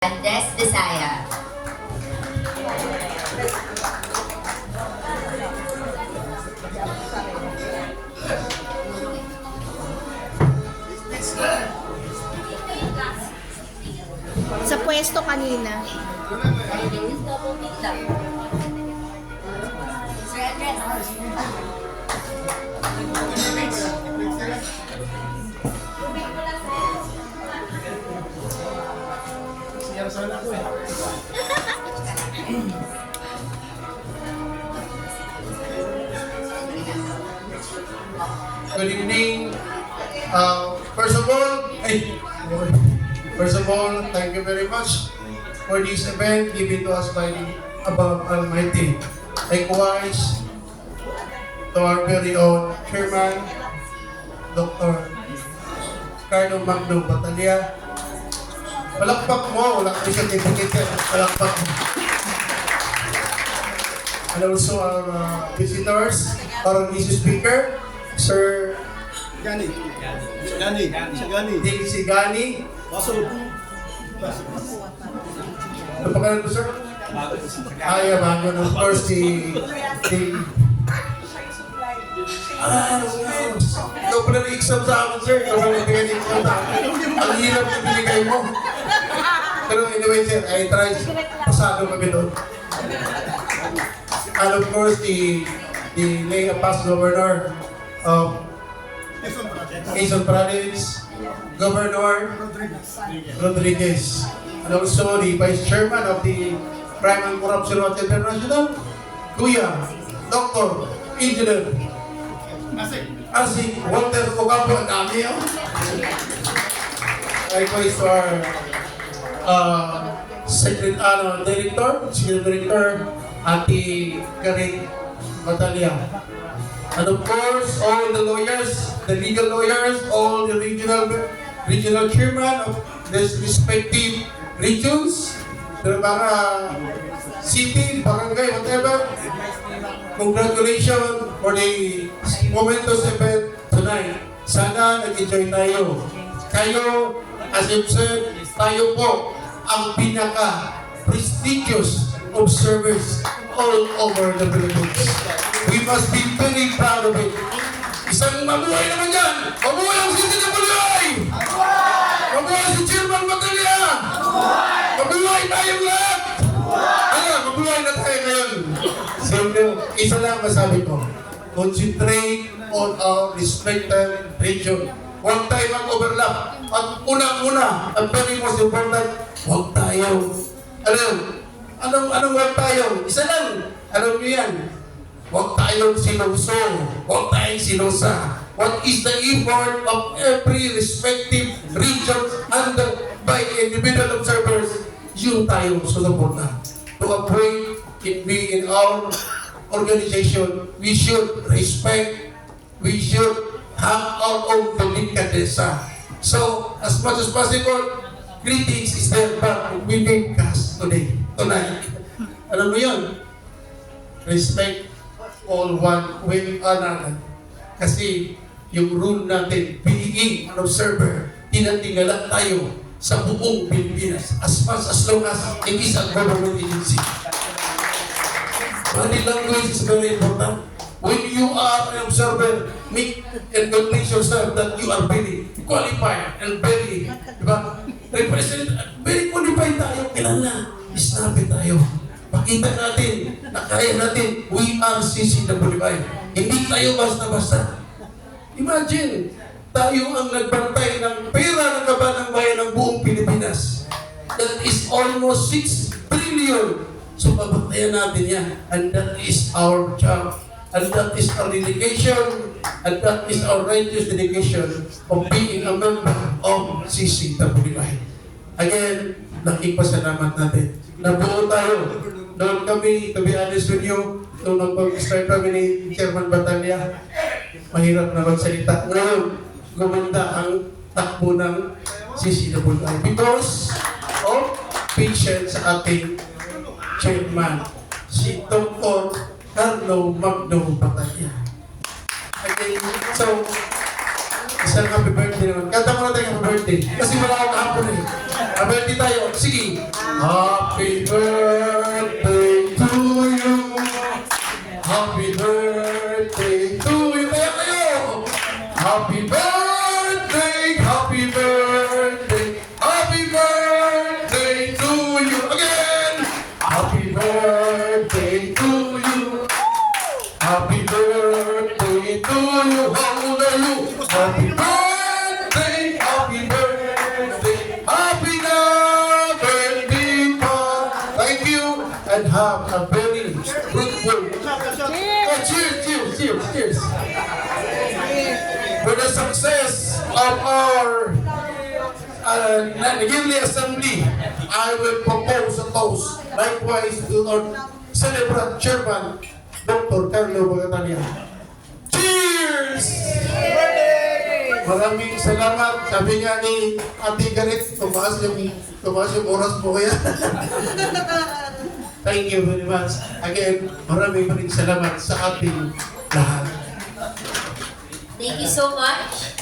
Andres Desaya. Sa pwesto kanina. Sir Andres. Good evening. First of all, thank you very much for this event given to us by the above Almighty. Likewise, to our very own Chairman, Dr. Carlo Magno Batalya. Palakpak mo, wala kami certificate yan. Palakpak mo. And also our visitors, our Mr. Speaker, Sir Gani. Ding Sigani. Pasok. Ano pangalan mo, sir? Ay, bago na, of course, si... Ikaw pala na-exam sa akin, sir. Ikaw pala nagbigay ng exam sa akin. Ang hirap na binigay mo. Pero anyway, sir, I try pasado kami doon. And of course, the late past governor of Quezon Province, Governor Rodriguez, and also the Vice Chairman of the Crime and Corruption Watch International, Kuya, Dr. Engineer Asik Walter Ocampo, ang dami yun. Likewise to our Secretary Director, Auntie Karen Batalya. And of course, all the lawyers, the legal lawyers, all the regional chairman of this respective regions, the city, barangay, whatever. Congratulations for the momentous event tonight. Sana nag-enjoy tayo. Kayo, as I've said, tayo po ang pinaka-prestigious observers all over the Philippines. We must be very proud of it. Isang mabuhay naman yan! Mabuhay ang City ng Buluay! Mabuhay si Chairman Batalya! Mabuhay tayong lahat! Ano, mabuhay na tayo ngayon. So, isa lang masabi ko. Concentrate on our respected region. Huwag tayo mag-overlap. At unang-una, ang very most important, huwag tayo. Anong huwag tayo? Isa lang. Alam niyo yan. Huwag tayong sinuso. Huwag tayong sinusa. What is the effort of every respective region under by individual observers? Yun tayo susuporta. To avoid it be in our organization, we should respect, we should have our own delicadeza. So, as much as possible, greetings is there, but we need cast tonight. Alam mo yun? Respect all one with another. Kasi yung rule natin, being an observer, tinatingala tayo sa buong Pilipinas as much as long as it is a government agency. Body language is very important. When you are an observer, make and convince yourself that you are very qualified and very, very qualified tayo. Kilala, snappy tayo. Pakita natin na kaya natin, we are CCWI. Hindi tayo basta-basta. Imagine, tayo ang nagbantay ng pera ng kabanang bayan ng buong Pilipinas. That is almost 6 trillion. So, pabantayan natin yan. And that is our job. And that is our dedication. And that is our righteous dedication of being a member of CCWI. Again, nakipasalamat natin. Nabuo tayo. Noon kami, to be honest with you, nung nag-start kami ni Chairman Batalya, mahirap na magsalita. Ngayon, gumanda ang takbo ng CCWI because of patience sa ating chairman, si Dr. Carlo Magno Batalya. Okay, so, Isang happy birthday naman. Kanta mo na tayo happy birthday. Kasi wala ako kahapon eh. Happy birthday tayo. Sige. Happy birthday to you. Happy birthday to you. Kaya kayo. Happy birthday. Happy birthday. Happy birthday to you. Again. Happy birthday to you. Happy birthday to you. How old are you? Happy birthday. Happy birthday. Happy birthday, pa. Thank you and have a very fruitful. Oh, cheers, cheers, cheers, cheers. For the success of our Nagimli Assembly, I will propose a toast. Likewise to our celebrant chairman, Dr. Carlo Bagatania. Cheers! Maraming salamat. Sabi nga ni Ate Gareth, tumaas yung oras mo kaya. Thank you very much. Again, maraming salamat sa ating lahat. Thank you so much.